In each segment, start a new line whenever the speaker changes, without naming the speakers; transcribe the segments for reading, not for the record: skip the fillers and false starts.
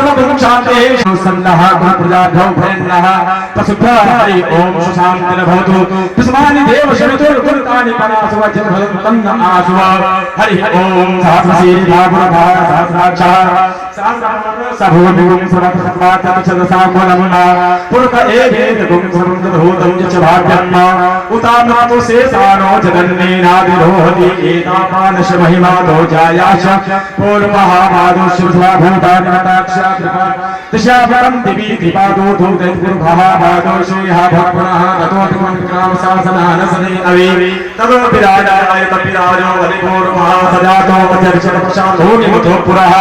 सर्वं शान्ते सन्नः प्रजाभ्यो भयन्नः पशुभ्यः हरि ओम सुशान्तिर्भवतु तस्मानि देव शमितुर्कुरुतानि परासुवज्र भवन्तन्न आसुव हरि ओम सहस्रशीर्षापुरभा सहस्राक्षः सहस्रभूमिगुं सरस्वत्वाचतुशदशाकुलमुना पुरुष एवेदगुं सर्वं तद्भूतं च भाव्यम् उतामनातु शेषानो जगन्नेनादिरोहति एतापानश महिमातो जायाश पूर्वमहामादो शिवभूतानि नताक्षात्रिका दिशापरं दिवि दिपादो धूतैर्भुर्भहाभादो श्रीहा भक्पुनः ततोऽतिमं ग्रामशासनानसने अवे ततो विराजाय तपिराजो वलिपूर्वमहासजातो वचर्षवक्षाधो निमुतो पुरः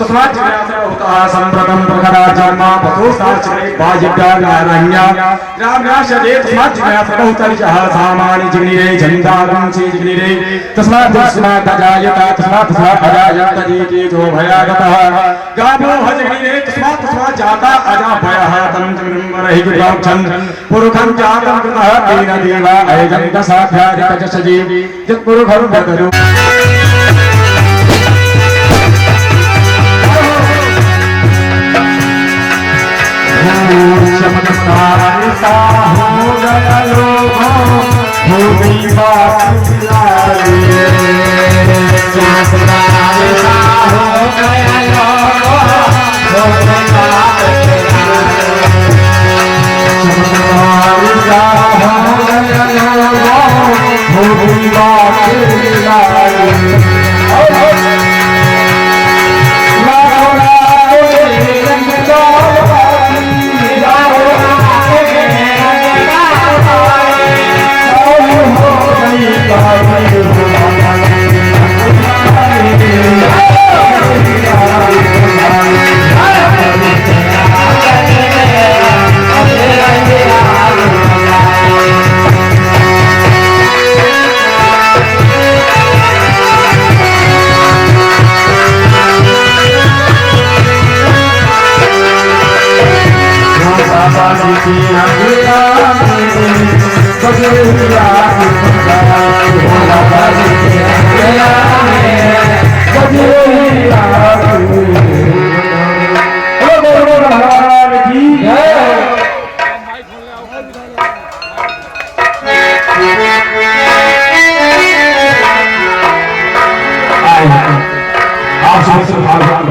तस्मात् ज्ञासौतः सम्प्रतं प्रखरा जन्म पशुशास्त्रे वाजिव्यागारण्या ग्राम्याशदे तस्मात् ज्ञासौतर्षः सामानि जिग्निरे जन्दागं जिग्निरे तस्मात् अजायत तस्मात् अजायत जीतो भयागतः गाभो हजगिरे तस्मात् जाता अजा भयः तं जन्मरहि गुरुक्षन् पुरुखं जातं कृतः तेन देवा अयजन्त साध्यादिकजसजी यत्पुरुखं वदतु चमत्कार सा हो गया लोगो भूमि बातिलाए चमत्कार सा हो गया लोगो भूमि बातिलाए चमत्कार सा हो गया लोगो भूमि बातिलाए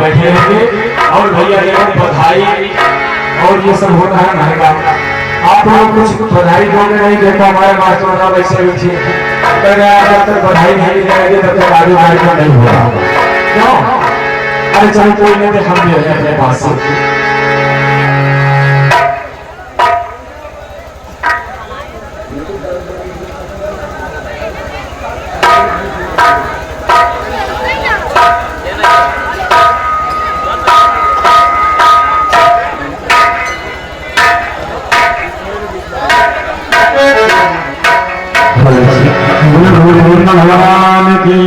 बैठे रहेंगे और भैया बधाई और ये सब होता है महंगा। आप लोग कुछ बधाई दोगे नहीं, देखो हमारे मास्टर साहब ऐसे भी थे जब तक बधाई नहीं देंगे तब तक आगे कार्यक्रम नहीं हो रहा होगा। क्यों? अरे चाहे कोई नहीं तो हम भी रहे अपने पास से। भगवान की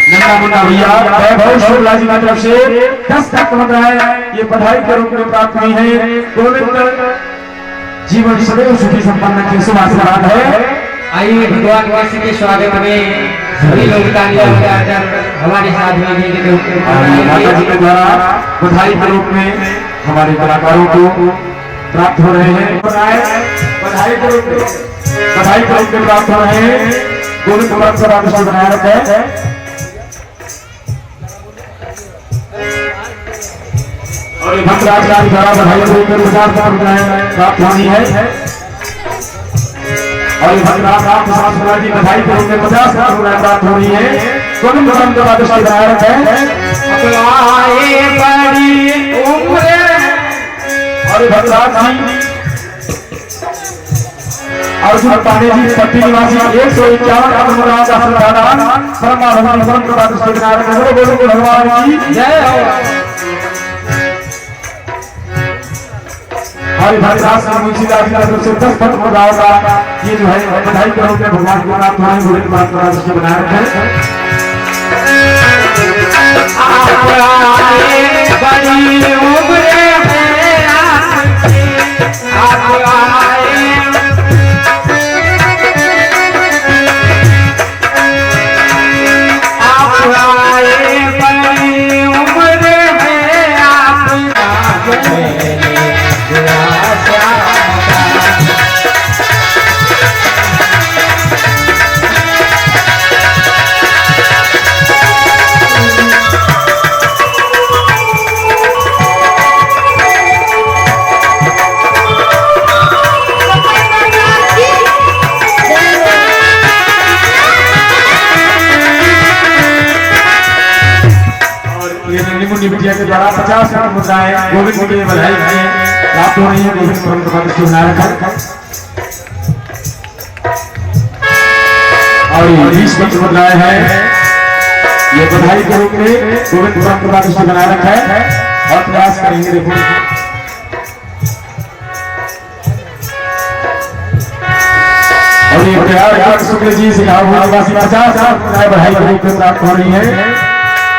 नन्ना मुन्ना भैया वैभव शुक्ला जी की तरफ से 10 तक ये बधाई के रूप में प्राप्त हुई है। गोविंद जीवन सदैव सुखी संपन्न की शुभ आशीर्वाद है।
आइए भगवान वासी के स्वागत में सभी लोग तालियां बजाकर हमारे साथ में
माता जी के द्वारा बधाई के रूप में हमारे कलाकारों को प्राप्त हो रहे हैं। बधाई के रूप में प्राप्त हो रहे हैं। गोविंद कुमार सभा बनाया रखा है और भक्तराज द्वारा बधाई के रूप में प्राप्त होनी है। और भक्तराज जी बधाई के रूप में 50 लाख रुपए प्राप्त हो रही है। गोविंद कुमार सभा बनाया रखा है और भक्तराज जी अर्जुन पांडे जी पट्टी निवासी 151 भगवान की जय हो। हमारे भक्तराज मुंशीदास की तरफ से 10 पद होगा। ये जो है बधाई के रूप में भगवान को प्राप्त होने गोविंद कुमार सभा बनाया रखा है। मुनि बिटिया के द्वारा 50 मुद्राएं गोविंद के लिए बधाई प्राप्त हो रही है। गोविंद परम कृपा दृष्टि बनाए रखा और 20 मुद्राएं हैं, ये बधाई के रूप में गोविंद परम कृपा दृष्टि बनाए रखा है और प्रयास करेंगे। देखो और ये प्रयाग शुक्ल जी से निवासी 50 बधाई के रूप में प्राप्त हो रही है।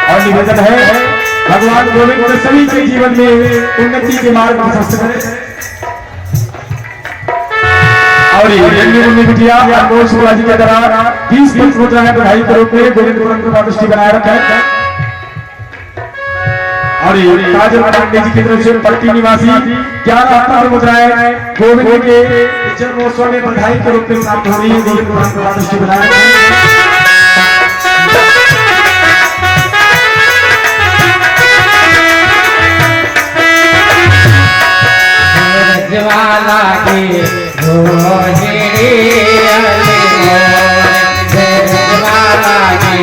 और निवेदन है भगवान गोविंद के सभी के जीवन में उन्नति के मार्ग में प्रशस्त करें। और ये बिटिया अनमोल शुक्ला जी के द्वारा 20 मुद्राएं बधाई के रूप में गोविंद परम कृपा दृष्टि बनाए रखा है। और ये काजल पांडे जी की तरफ से पट्टी निवासी 11 मुद्राएं गोविंद के जन्मोत्सव में बधाई के रूप में प्राप्त हो रही है। गोविंद परम कृपा दृष्टि बनाए रखा है।
ज्वाला के रोहिणी ज्वाला के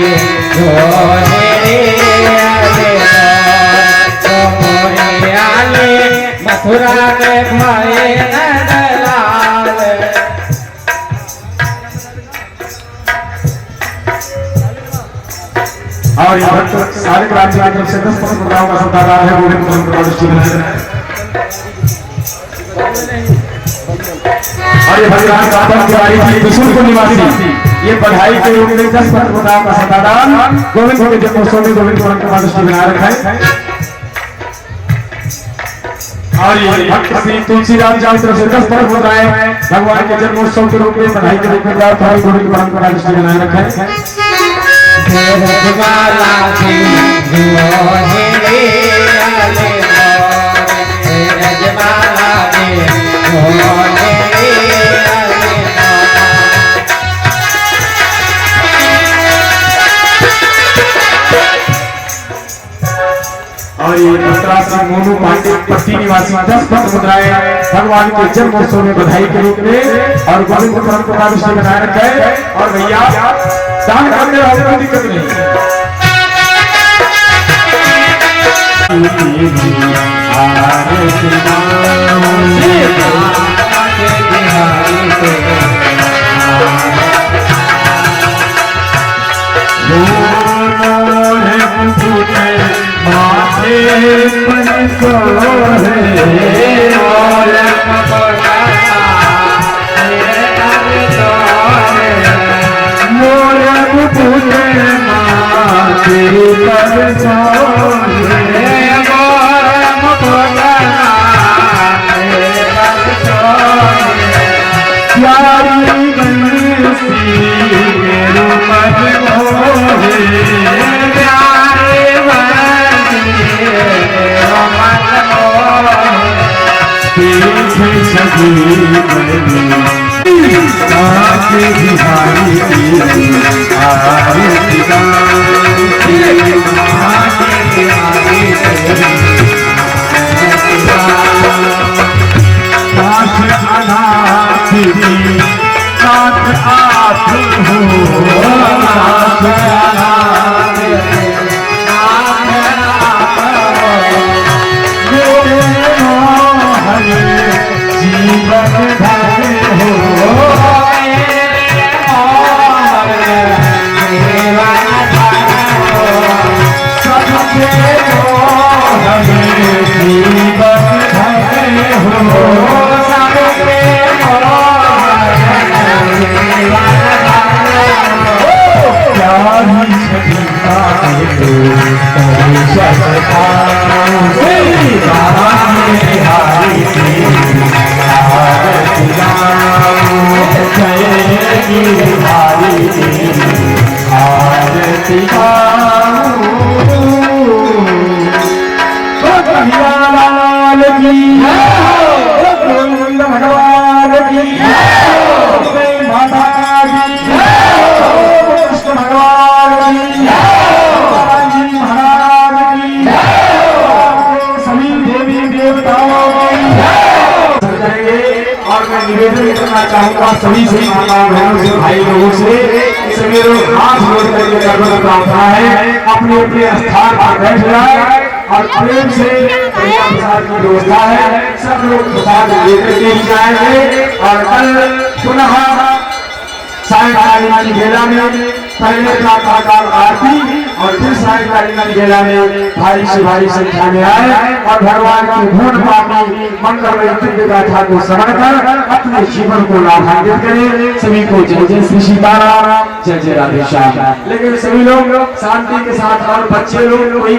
रोहिणी मथुरा में भय नंदलाल।
और ये भक्त सारे राज्य की तरफ से 10 मुद्राओं का सौदागर है। गोविंद परम कृपा दृष्टि बनाए रखा है। और ये भगवान राधा तिवारी जी त्रिशूल को निवासी ये बधाई के रूप में 10 मुद्राओं का सदादान गोविंद के जन्मोत्सव में गोविंद परम कृपा दृष्टि बनाए रखा है। और ये भक्त श्री तुलसीराम जी की तरफ से 10 मुद्राएं भगवान के जन्मोत्सव के रूप में बधाई के रूप में प्राप्त हुई। गोविंद परम कृपा दृष्टि बनाए रखा है। और ये श्री मोनू पांडे पट्टी निवासी 10 मुद्राएं भगवान के जन्मोत्सव में बधाई के रूप में और गोविंद परम कृपा दृष्टि बनाए रखा है। और भैया दान करने वाले को दिक्कत नहीं। निवेदन करना चाहूंगा सभी से माता बहनों से भाई लोगों से सभी लोग हाथ जोड़ करके प्रार्थना है अपने अपने स्थान पर बैठ जाए। और प्रेम से भैया प्रसाद की व्यवस्था है, सब लोग प्रसाद लेकर के ही जाएंगे। और कल पुनः सायंकालीन बेला में पहले प्रातःकाल आरती और फिर सायंकालीन बेला में भारी से भारी संख्या में आए और भगवान की धून पापी मंगल दिव्य गाथा को श्रवण कर अपने जीवन को लाभान्वित करें। सभी को जय जय श्री सीताराम, जय जय राधे श्याम। लेकिन सभी लोग शांति के साथ और बच्चे लोग कोई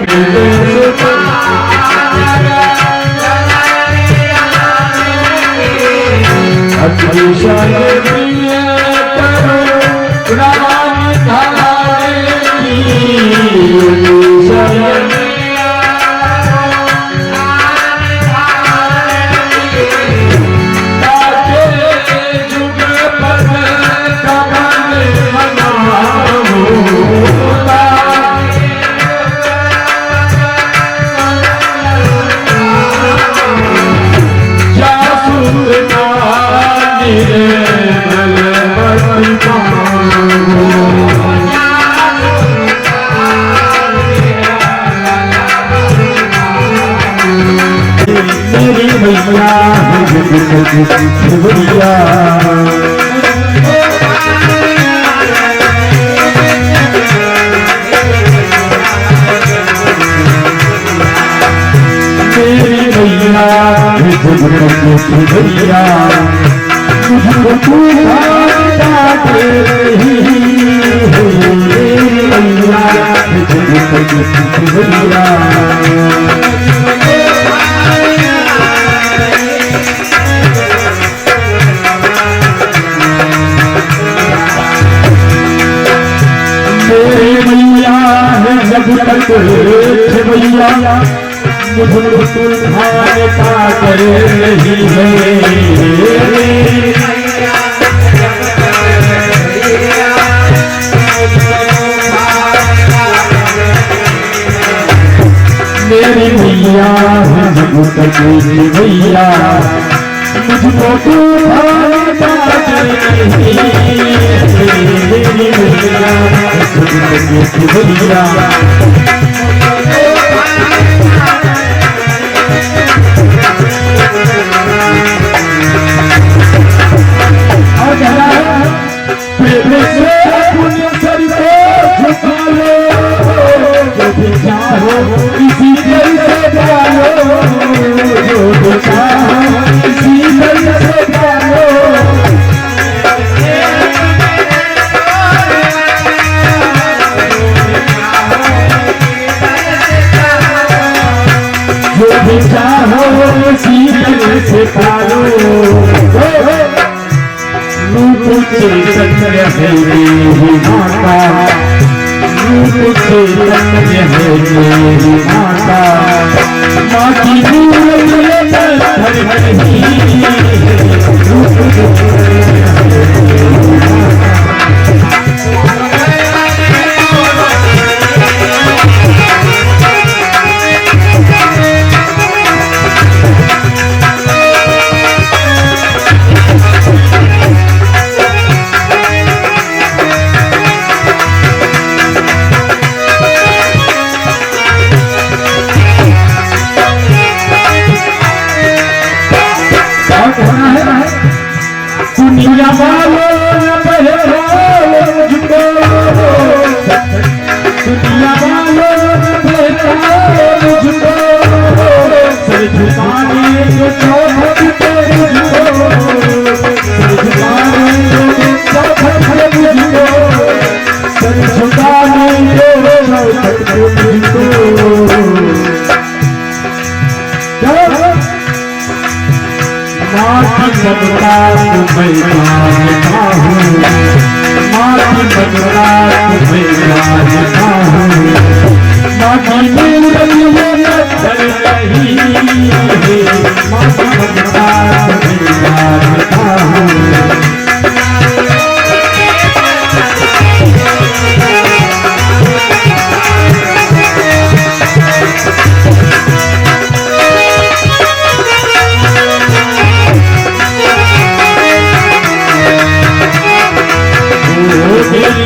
मेरी भैया भैया मुझको तू भैया और कहना है प्रेम से पुण्य सर को झुका लो, जो भी चाहो इसी दिल से डालो, जो भी चाहो इसी दिल से डालो। जो भी चाहो इसी दिल से डालो। रूप चैतन्य है मेरी माता, रूप चैतन्य है मेरी माता, माँ की मूरत में पत्थर नहीं, रूप चैतन्य है मेरी माता। दुनिया वालों न बहरो मुझको, दुनिया वालों न बहरो मुझको, सर झुकाने को चौखट पे मुझको, सर झुकाने को चौखट पे मुझको, सर झुकाने को चौखट पे मुझको। माँ की ममता तुम्हें मानता हूँ, माँ की ममता तुम्हें मानता हूँ, माँ की मूरत में पत्थर नहीं है, माँ की ममता तुम्हें मानता हूँ।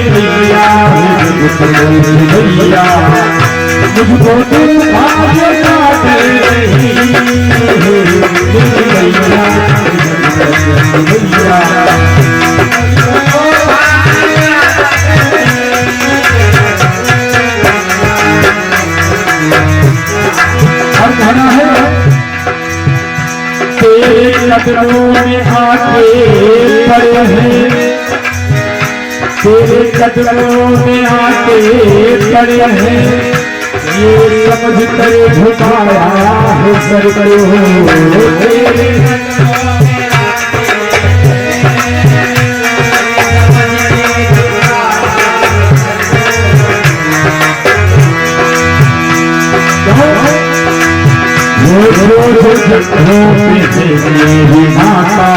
भैया भैया मुझको तुम भाग्य काटे भैया और कहना है तेरे कदमों में आके पड़े हैं, तेरे कदमों में आके पड़े हैं, ये समझ कर झुकाया है सर को तेरे मेरी माता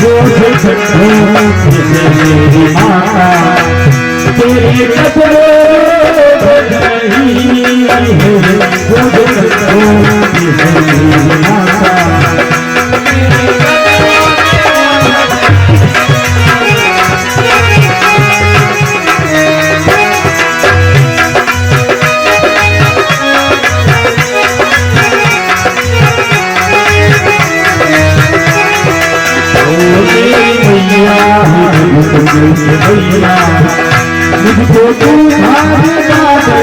मेरी माता तेरे कदमों मेरी माता भैया मुझको तू भाग्य काटे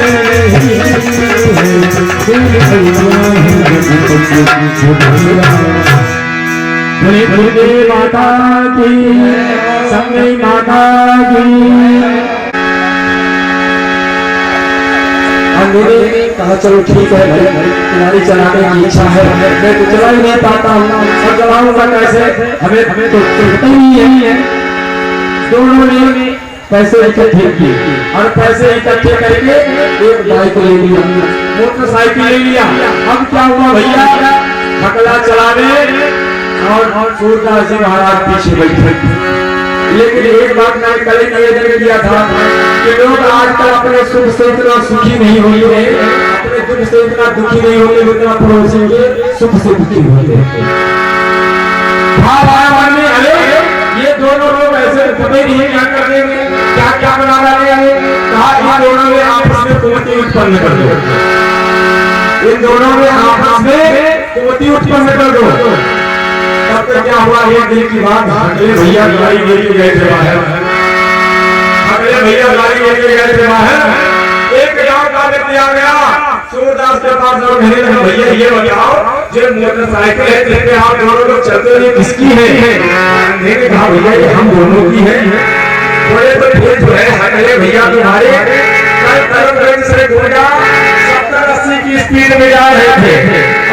भैया माता की संगे माता की मेरे कहा चलो ठीक है तुम्हारी चलाने की इच्छा है, मैं तो चला ही नहीं पाता हूँ और चलाऊंगा कैसे, हमें तो चलता ही है। दोनों ने पैसे इकट्ठे किए और पैसे इकट्ठे करके एक बाइक ले लिया, मोटरसाइकिल ले लिया। अब क्या हुआ भैया, हकला चलाने और सूरदास जी महाराज पीछे बैठे। लेकिन एक बात मैंने कल निवेदन किया था कि लोग आजकल अपने सुख से इतना सुखी नहीं होते, अपने दुख से इतना दुखी नहीं होते, उतना पड़ोसी के सुख से दुखी होते। ये दोनों लोग ऐसे पता ही नहीं क्या कर रहे हैं, क्या क्या बना रहे हैं। कहा इन दोनों में आपस में कुमति उत्पन्न कर दो, इन दोनों में आपस में कुमति उत्पन्न कर दो। तब तक क्या हुआ, एक दिन की बात, अगले भैया गाड़ी लेके गए थे बाहर, अगले भैया गाड़ी लेके गए थे बाहर। एक गांव का व्यक्ति आ गया सूरदास के पास और कहने लगा भैया ये बताओ जो मोटरसाइकिल है जिसपे आप दोनों लोग चलते हो किसकी है। मैंने कहा भैया ये हम दोनों की है। थोड़े तो ठीक है, अगले भैया तुम्हारे कल तरफ से गुड़गा 70-80 की स्पीड में जा रहे थे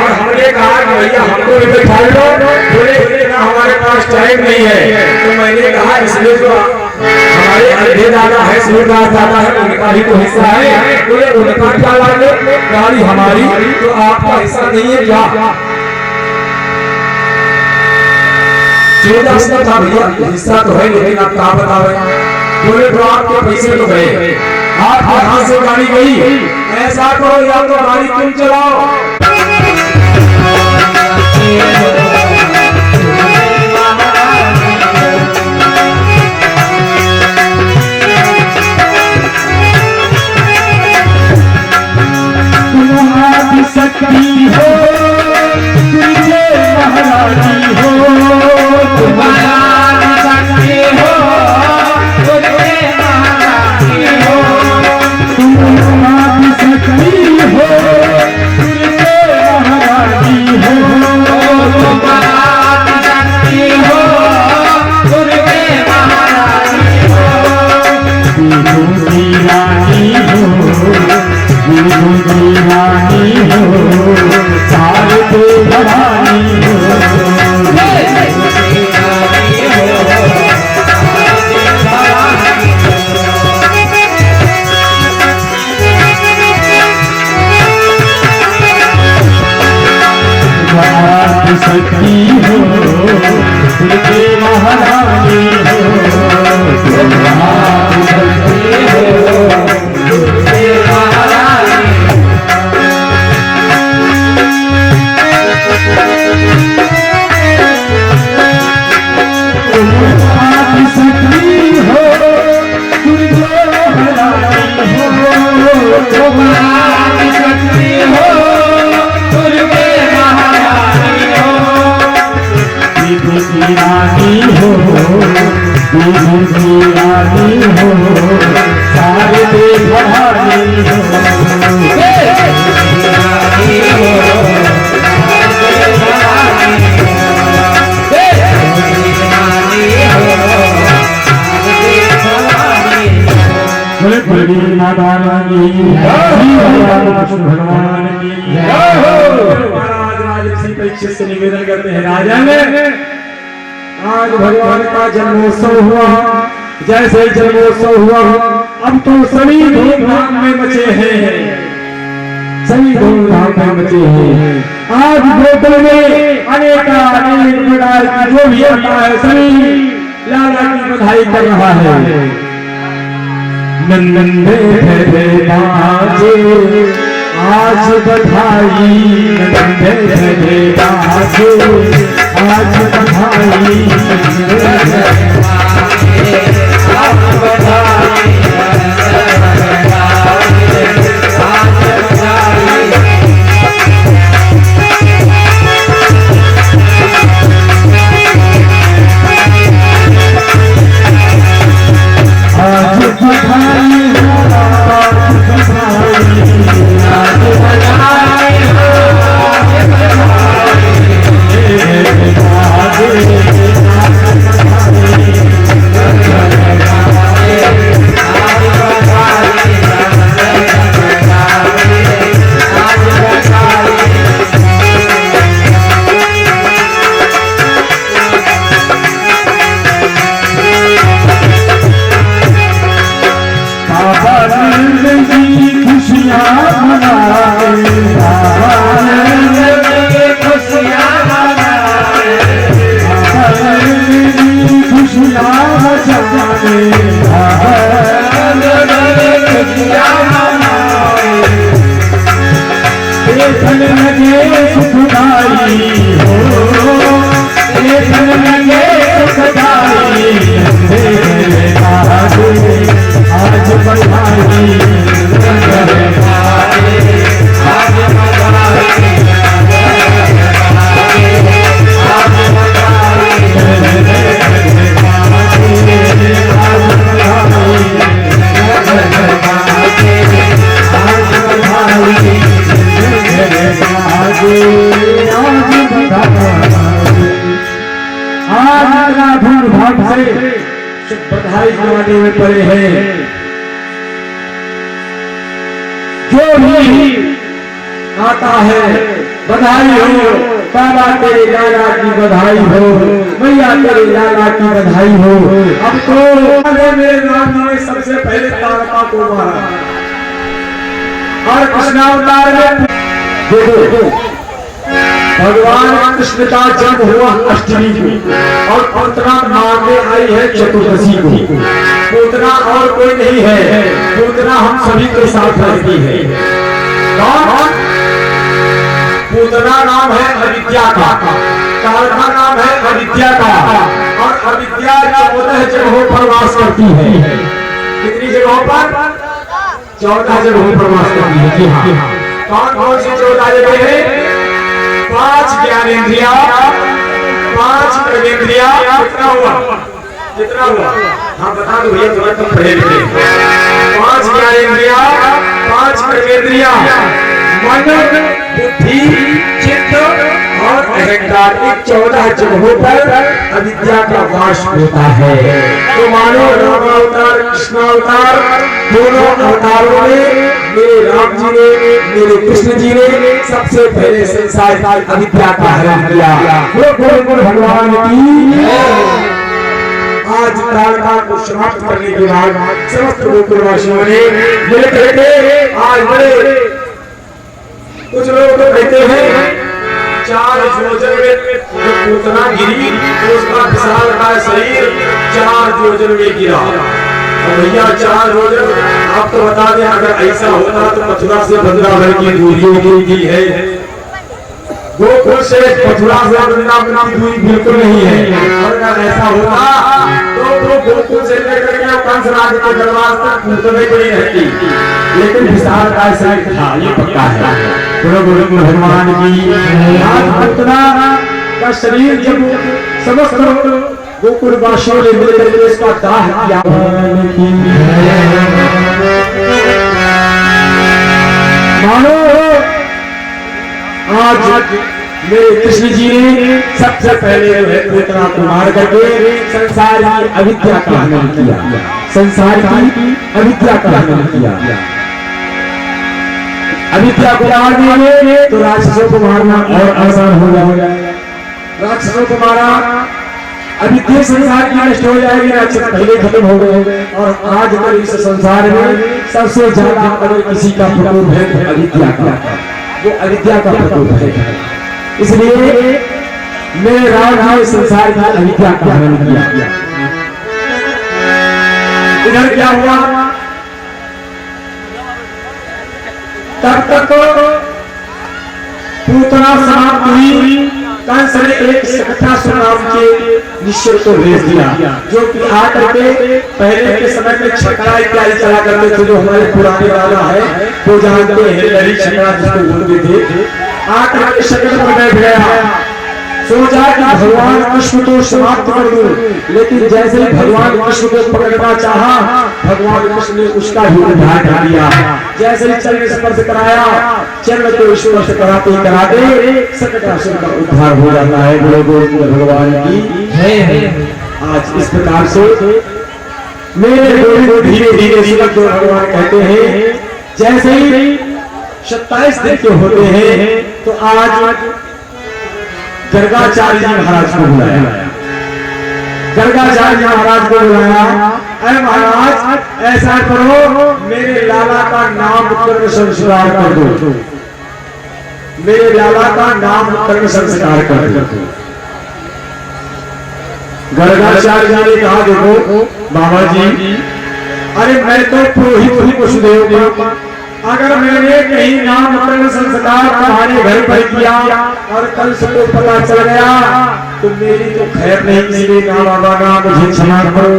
और हमने कहा कि भैया हमको भी बैठा लो, थोड़े हमारे पास टाइम नहीं है। तो मैंने कहा इसलिए जो हमारे अधे दादा है, सूरदास दादा है, उनका भी तो हिस्सा है, तो ये उनका क्या लागे, गाड़ी हमारी तो आपका हिस्सा नहीं है क्या। सूरदास ने कहा भैया हिस्सा तो है लेकिन आप कहाँ बतावे, बोले तो आपके पैसे तो गए, आप यहाँ से गाड़ी गई, ऐसा करो या तो गाड़ी तुम चलाओ। शक्ति हो तुझे महारानी हो, तुम्हारा शक्ति हो तुझे महारानी हो, तुम्हारी शक्ति हो तुझे महारानी हो, तुम्हारी शक्ति हो तुझे महारानी हो, रानी हो रानी हो सारे तो भवानी हो, शक्ति हो तुझे महारानी हो, सारे भवानी बोले बड़ी माता रानी भगवान की महाराज राजर्षि परीक्षित से निवेदन करते हैं राजा ने आज भगवान का जन्मोत्सव हुआ जैसे जन्मोत्सव हुआ अब तो सभी धूमधाम में मचे हैं सभी धूमधाम में मचे हैं आज गोकुल में अनेक प्रकार की जो भी आता है सभी लाला की बधाई कर रहा है नंदे थे बाजे आज बधाई नंदे थे बाजे आज बधाई आज बधाई बधाई जमाने में पड़े हैं जो भी आता है बधाई हो बाबा तेरे लाला की बधाई हो मैया तेरे लाला की बधाई हो अब तो मेरे राम जी ने सबसे पहले तारका को मारा और कृष्णावतार में देखो भगवान कृष्ण का जन्म हुआ अष्टमी को और पूतना मांगे आई है चतुर्दशी को पूतना और कोई नहीं है पूतना हम सभी के साथ रहती है कौन पूतना नाम है अविद्या का तारका नाम है अविद्या का और अविद्या 14 जगहों पर वास करती है कितनी जगहों पर 14 जगहों पर वास करती है जी हाँ कौन कौन सी 14 जगह है 5 ज्ञानेंद्रिया 5 कर्मेंद्रिया कितना हुआ हाँ बता दो भैया थोड़ा कम पढ़े लिखे 5 ज्ञानेंद्रिया 5 कर्मेंद्रिया मन बुद्धि चित्त और अहंकार 14 जगहों पर अविद्या का वास होता है तो मानो राम अवतार कृष्ण अवतार दोनों अवतारों में मेरे राम जी ने मेरे कृष्ण जी ने सबसे पहले संसार अविद्या का हरण किया गोकुल भगवान की आज तारका को समाप्त करने के बाद समस्त गोकुलवासियों ने मिलकर आज बड़े कुछ लोग तो कहते हैं 4 योजन में पूतना गिरी तो उसका विशाल का शरीर 4 योजन में गिरा भैया 4 योजन आप तो बता दें अगर ऐसा होता तो मथुरा से वृंदावन की दूरी है गोकुल से मथुरा से वृंदावन की दूरी बिल्कुल नहीं है और अगर ऐसा होता तो गोकुल से लेकर के कंस राज के दरबार तक पूतने को ही रहती लेकिन विशाल का शरीर था ये पक्का है गोकुल भगवान की आज पूतना का शरीर जब समस्त गोकुल वासियों ने मिलकर के इसका दाह किया। मानो आज मेरे कृष्ण जी ने सबसे पहले पूतना को मार करके संसार की अविद्या का हनन किया, संसार की अविद्या का हनन किया। अविद्या को मार दिए तो राक्षसों को मारना और आसान हो जाएगा। राक्षसों को मारा, अविद्या संसार की नष्ट हो जाएगी, राक्षस पहले खत्म हो गए। और आज अगर इस संसार में सबसे ज्यादा अगर किसी का प्रकोप है तो अविद्या का, वो अविद्या का प्रकोप है। इसलिए मेरे राम ने संसार की अविद्या का हनन किया। इधर क्या हुआ, तब तक पूतना समाप्त हुई। कंस ने एक सकटासुर नाम के निश्चय को भेज दिया, जो कि आकर के पहले के समय में छकड़ा इत्यादि चला करते थे। जो हमारे पुराने राजा है वो जानते हैं, लड़ी छकड़ा जिसको बोलते थे। आकर के शकट पर बैठ गया, सोचा कि भगवान कृष्ण को समाप्त कर दूं, लेकिन जैसे ही भगवान कृष्ण को पकड़ना चाहा, भगवान कृष्ण ने उसका ही उद्धार कर दिया। जैसे ही चरण स्पर्श कराया, चरण को स्पर्श कराते कराते सकटासुर का उद्धार हो जाता है। बोलो बोलो भगवान की जय। आज इस प्रकार से मेरे गोविंद धीरे धीरे सुलभ जो भगवान कहते हैं, जैसे ही 27 दिन के होते हैं तो आज गर्गाचार्य जी महाराज को बुलाया। गर्गाचार्य जी महाराज को बुलाया, अरे महाराज ऐसा करो, मेरे लाला का नाम कर्ण संस्कार कर दो, मेरे लाला का नाम कर्ण संस्कार कर दो। गर्गाचार्य जी ने कहा, देखो बाबा जी, अरे मैं तो पुरोहित वसुदेव, अगर मैंने कहीं नाम कर्ण संस्कार तुम्हारे घर पर किया और कल सबको पता चल गया तो मेरी तो खैर नहीं। इसलिए ना बाबा ना मुझे क्षमा करो।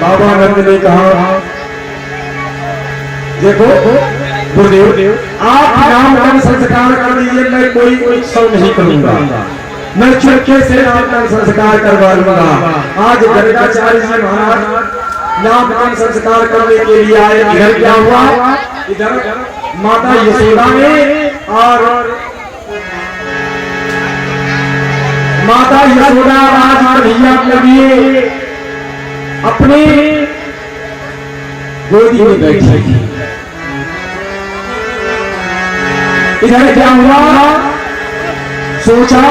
बाबा नंद ने कहा, देखो गुरुदेव, आप नाम कर्ण संस्कार कर दीजिए, मैं कोई उत्सव नहीं करूंगा, मैं चुपके से नाम कर्ण संस्कार करवा लूंगा। आज गर्गाचार्य जी महाराज नामकरण संस्कार करने के लिए आए। इधर क्या हुआ, इधर माता यशोदा ने और माता यशोदा राज कन्हैया के लिए अपने गोदी में बैठी थी। इधर क्या हुआ, सोचा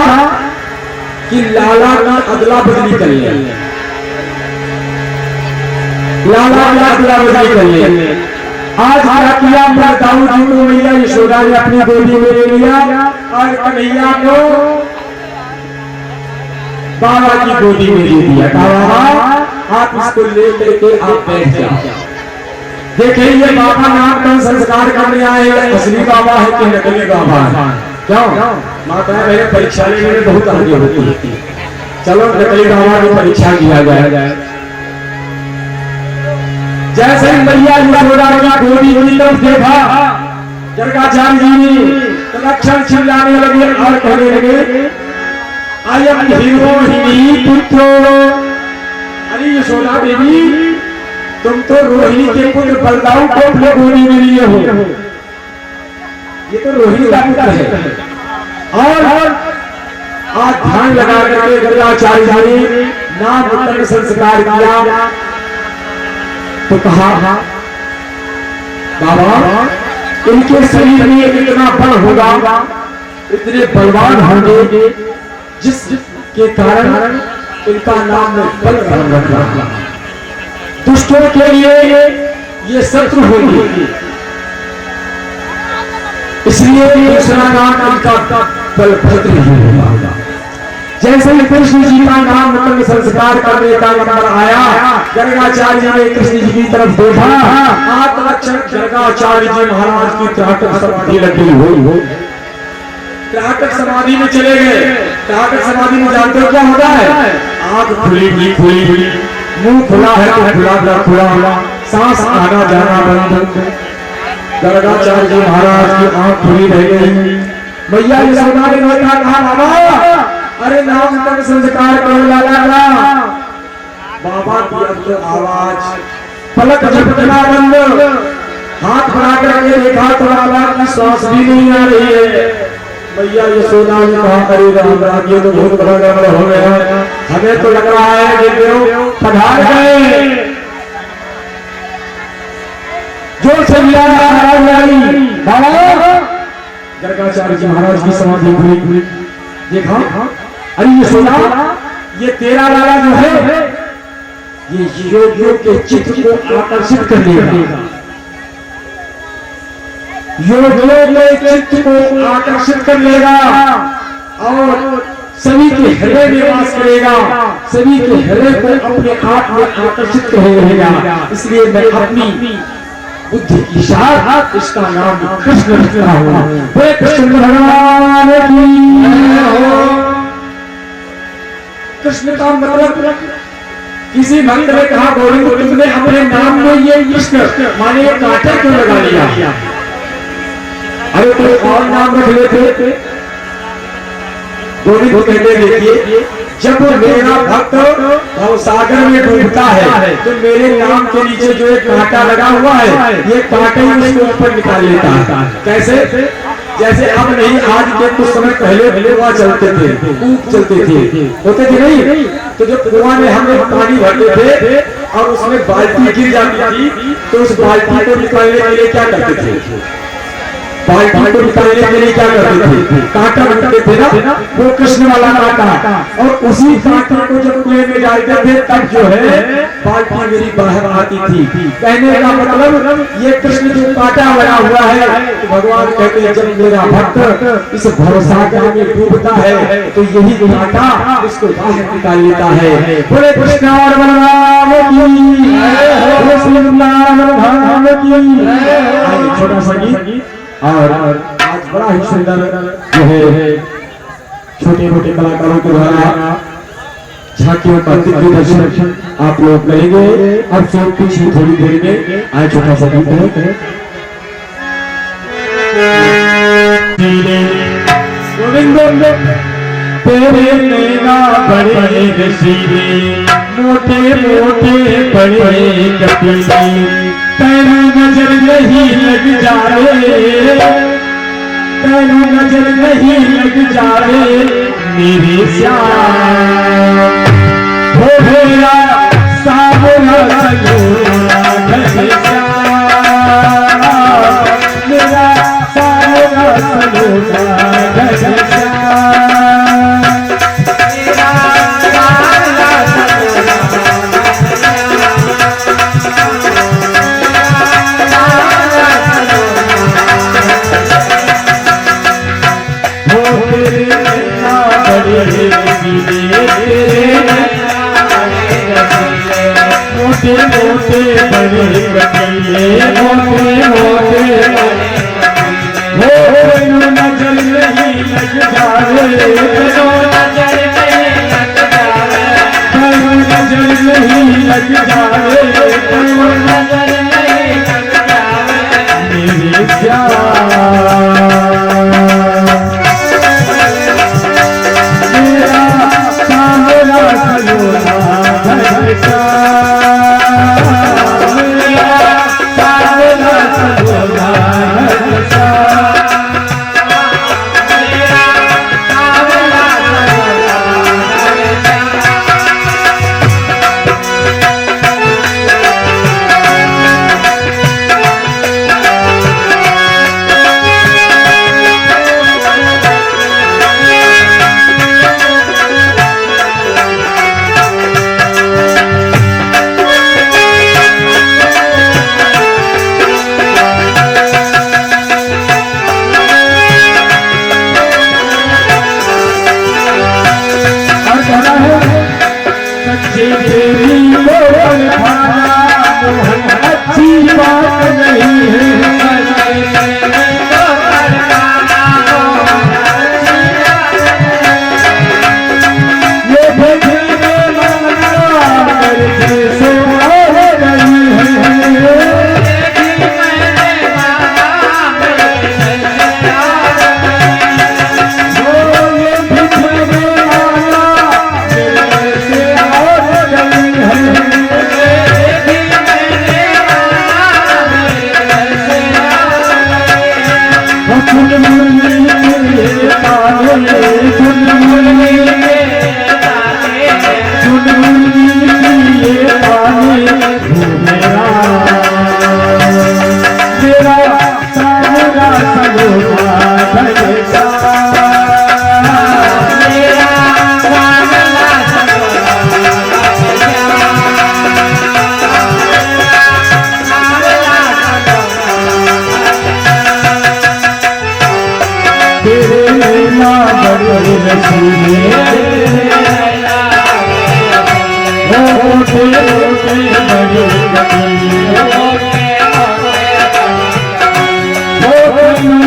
कि लाला का अदला बदली कर लिया, लाला का अदला बदली कर लिया। आज क्या किया, दाऊद जी को मैया यशोदा ने अपनी गोदी में ले लिया और कन्हैया को बाबा की गोदी में दे दिया। बाबा आप इसको ले करके आप बैठ जाओ। देखिए ये बाबा नामकरण संस्कार करने आए, असली बाबा है कि नकली बाबा है? क्यों माता मेरे परीक्षा लेने में बहुत आगे होती है, चलो नकली बाबा की परीक्षा किया जाए। जैसे ही मैया यशोदा की गोदी की तरफ देखा गर्गाचार्य जी ने लक्षण चिल्लाने लगे और कहने लगे, अयम हिरोहिणी पुत्रो। अरे यशोदा देवी, तुम तो रोहिणी के पुत्र बलदाऊ को अपने गोदी में लिए हो, ये तो रोहिणी का पुत्र है। और आज ध्यान लगा करके गर्गाचार्य जी ने नामकरण संस्कार किया तो कहा, बाबा इनके शरीर में इतना बल होगा, इतने बलवान होंगे जिसके कारण इनका नाम बल रखा। दुष्टों के लिए ये शत्रु होंगे, इसलिए दूसरा नाम इनका बलभद्र ही होगा। जैसे ही कृष्ण जी का नामकरण संस्कार करने का नंबर आया, गर्गाचार्य जी ने कृष्ण जी की तरफ देखा, आत्मरक्षण गर्गाचार्य जी महाराज की त्राटक समाधि लगी हुई। त्राटक समाधि में चले गए। त्राटक समाधि में जानते हो क्या होता है, आंख खुली खुली, मुंह खुला है तो खुला खुला, सांस आना जाना बंद। गर्गाचार्य जी महाराज की आंख खुली रह गई। मैया यशोदा ने कहा, बाबा अरे नाम तक संस्कार करो लाला बाबा की अब तो आवाज पलक झपकना बंद, हाथ बढ़ा करके देखा तो बाबा की सांस भी नहीं आ रही है। भैया यशोदा ने कहा अरे राम ये तो बहुत बड़ा गड़बड़ हो गया, हमें तो लग रहा है कि देव पधार गए। जोर से मिला महाराज बाबा गर्गाचार्य जी महाराज की समाधि खुली। देखा अरे यशोदा ये तेरा लाला जो है ये योगियों के चित्त को आकर्षित कर लेगा, योगियों के चित्त को आकर्षित कर लेगा और सभी के हृदय में वास करेगा, सभी के हृदय को अपने आप में आकर्षित कर रहेगा। इसलिए मैं अपनी बुद्धि की साथ इसका नाम कृष्ण रखता हूँ। वे कृष्ण भगवान की कृष्ण का मतलब किसी भक्त ने कहा गोविंद तुमने अपने नाम में ये कृष्ण माने ये कांटे क्यों लगा लिया? अरे कोई और नाम रख लेते। गोविंद कहते देखिए जब मेरा भक्त भवसागर में डूबता है तो मेरे नाम के नीचे जो एक कांटा लगा हुआ है ये कांटे ही उसके ऊपर निकाल लेता है। कैसे? जैसे अब नहीं, आज के कुछ समय पहले कुआं चलते थे, कूप चलते थे, होते थे नहीं? तो जब कुआं में हम लोग पानी भरते थे और उसमें बाल्टी गिर जाती थी तो उस बाल्टी को निकालने के लिए क्या करते थे? बाल्टी को निकालने के लिए क्या करते थे? कांटा रखते थे ना, वो कृष्ण वाला कांटा, और उसी कांटे को जब कुएं में डालते थे तब जो है बाल्टी मेरी बाहर आती थी। कहने का मतलब ये कृष्ण जो कांटा लगा हुआ है तो भगवान कहते हैं जब मेरा भक्त इस भवसागर में डूबता है तो यही कांटा उसको बाहर निकाल लेता है। बोले कृष्ण और बलराम की, बोले श्री राम की। छोटा सा गीत और आज बड़ा ही सुंदर जो है छोटे मोटे कलाकारों के द्वारा झांकियों का दिव्य दर्शन आप लोग करेंगे। अब से पीछे थोड़ी देर में आए छोटा सा गीत है। गोविंद तेरे नैना बड़े रसीले, मोटे मोटे बड़े कपीले, तेरी नजर नहीं लग जाए, तेरी नजर नहीं लग जाए मेरे श्याम। हो गया सावरा सलोना घनश्याम, मेरा सावरा सलोना घनश्याम। मोटे मोटे बड़े कपीले, मोटे मोटे हो नजर नहीं लग जाए, नजर नहीं लग जाए मेरे प्यार।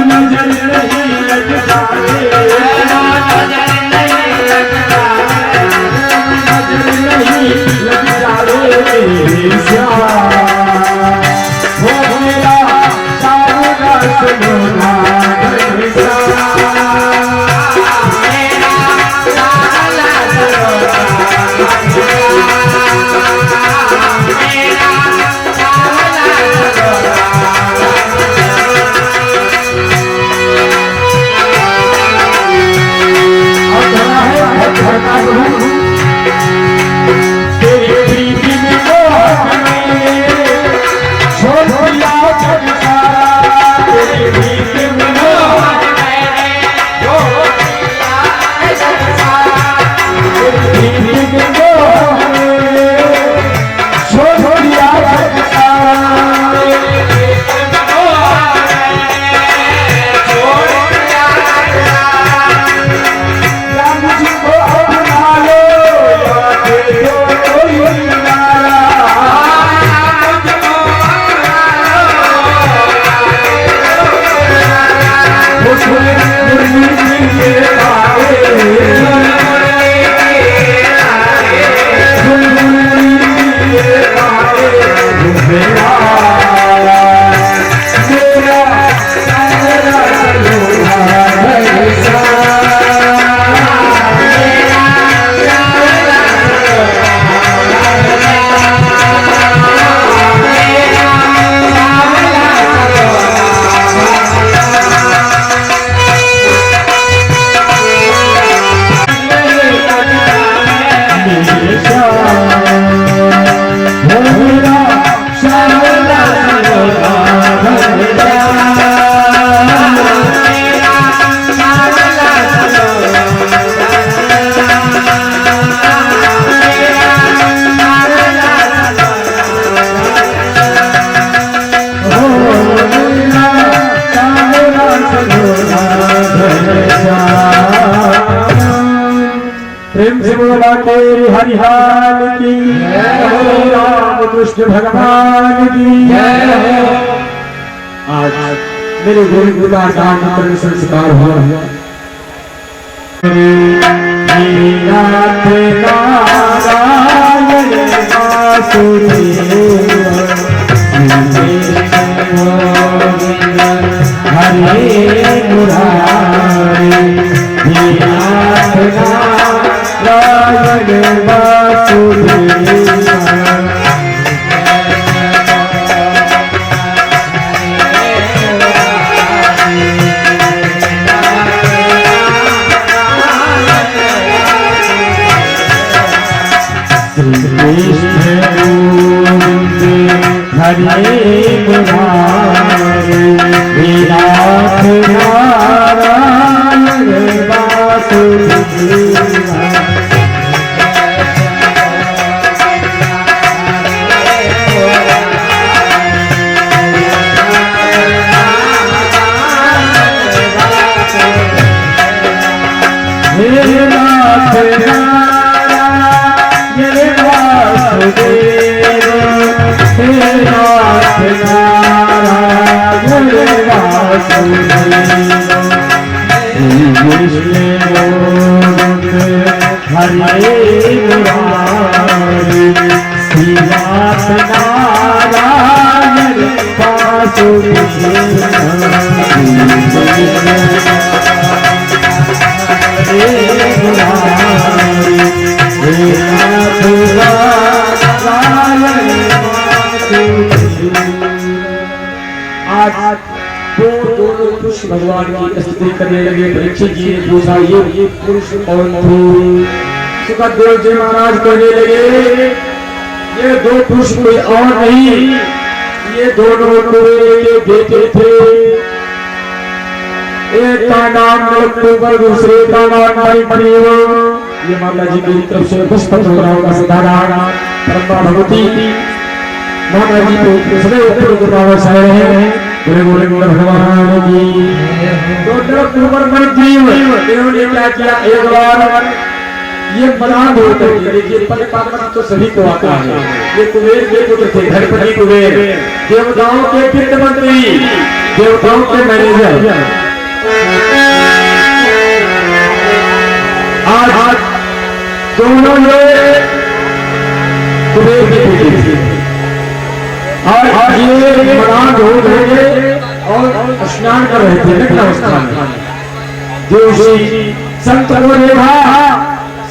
नजर नहीं लग जाए, नजर नहीं लग जाए श्याम, वो मेरा सारा सलोना प्रेम से बोला तेरी हरिहाल की राम कृष्ण भगवान की। आज मेरे गुरु का दान कर संस्कार हुआ नाथ नारायण वासुदेव हरे मुरारी नाथ नारायण वासुदेव हरे मुरारी नाथ नारायण वासुदेव हे नाथ नारायण वासुदेव हे नाथ नारायण वासुदेव विष्णु हरे मुरारी श्रीनाथ नारायण वासुदेव हरे मुरारी श्रीनाथ नारायण आज दोनों पुरुष भगवान की स्तुति करने लगे। परीक्षित जी ने पूछा ये पुरुष कौन थे? सुखदेव जी महाराज कहने लगे ये दो पुरुष कोई और नहीं, ये दोनों कुबेर के बेटे थे। एक का नाम नलकुबर, दूसरे का नाम हरिदेव। ये माता जी की तरफ से पुष्प चौराहों का सितारा ब्रह्मा भगवती माता जी को सदैव पूर्ण कृपा रहे हैं। बोले बोले बोले भगवान की। तो नलकुबर में जीव इन्होंने क्या किया, एक बार ये बलान होते हैं। देखिए पद पावन तो सभी को आता है। ये कुबेर के पुत्र थे, धनपति कुबेर, देवताओं के वित्त मंत्री, देवताओं के मैनेजर। आज दोनों ये कुबेर के पुत्र थे और ये बलान हो रहे और स्नान कर रहे थे नग्न में। जोशी संत को देखा,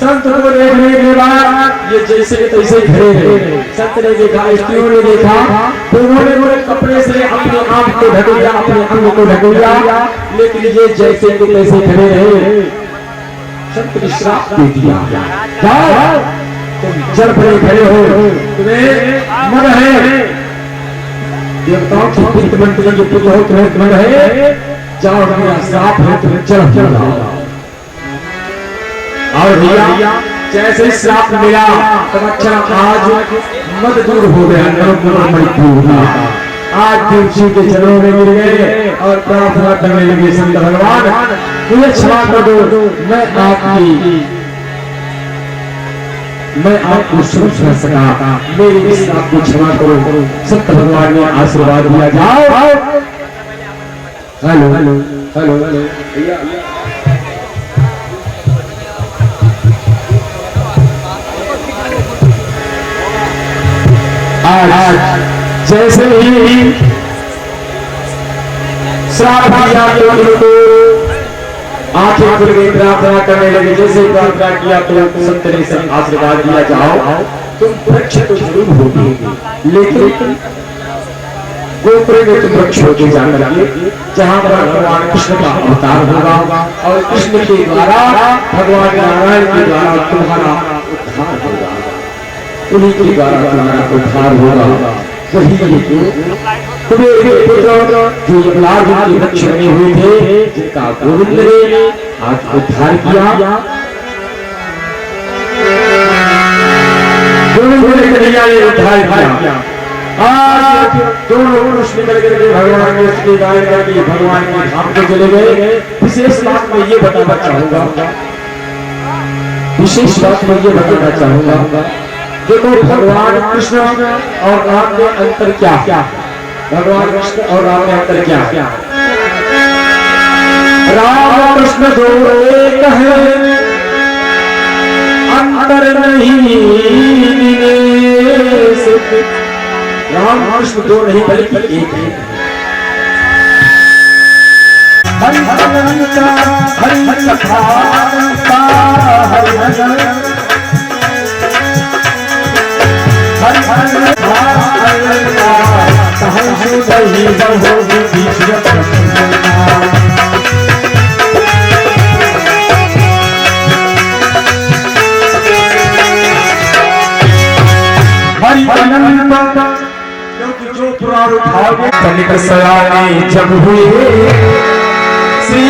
संत को देखने के बाद ये जैसे के तैसे खड़े रहे। संत ने देखा, स्त्रियों ने देखा, तो उन्होंने पूरे कपड़े से अपने आप को ढक लिया, अपने अंग को ढक लिया, लेकिन ये जैसे के तैसे खड़े रहे। संत ने श्राप दे दिया, जाओ तुम जल पड़े खड़े हो, तुम्हें मर है, देवताओं के वित्त मंत्री के पुत्र हो, तुम्हें मर है, जाओ मेरा श्राप है, तुम्हें जल जाओ। और भैया जैसे श्राप मिला तब अच्छा आज मत दूर हो गया, आज तुलसी के चरणों में गिर गए और प्रार्थना करने लगे, संत भगवान मुझे क्षमा कर दो, मैं आपको समझ न सका, मेरे इस आपको क्षमा करो। संत भगवान ने आशीर्वाद दिया, जाओ। हेलो हेलो हेलो भैया आज जैसे ही श्राप दिया तो उनको आंखें खुल गई, प्रार्थना करने लगे। जैसे प्रार्थना किया तो संत ने आशीर्वाद दिया, जाओ तुम वृक्ष तो जरूर होगी, लेकिन गोपुर में तुम वृक्ष होके जाकर के जहाँ पर भगवान कृष्ण का अवतार होगा और कृष्ण के द्वारा भगवान नारायण के द्वारा तुम्हारा उद्धार होगा, उन्हीं के द्वारा तुम्हारा उद्धार होगा। वही कुबेर के पुत्र जो यमराज के वृक्ष बने हुए थे, जिनका गोविंद ने आज उद्धार किया। गोविंद ने कन्हैया ने उद्धार किया। आज दोनों पुरुष निकल करके भगवान ने उसकी गायिका की, भगवान के धाम को चले गए। विशेष बात मैं ये बताना चाहूंगा, विशेष बात मैं ये बताना चाहूंगा, देखो भगवान कृष्ण और राम में अंतर क्या, भगवान कृष्ण और राम में अंतर क्या? राम कृष्ण दो एक है, अंतर नहीं। राम कृष्ण दो नहीं बल्कि एक है। हरि हरि हरि कथा हरि क्योंकि जो पुराण उठाओगे तनिक सयाने जब हुए Shri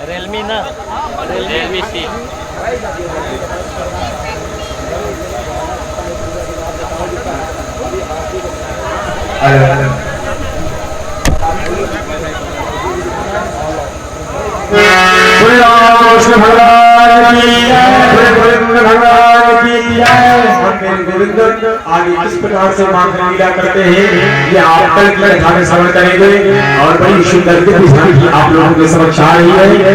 Realme na. Realme C.
भगवान की गोविंद आगे किस प्रकार से मां लीला करते हैं, ये आप कल की कथा में श्रवण करेंगे और बड़ी सुंदर दिव्य झांकी आप लोगों के समक्ष आ रही है।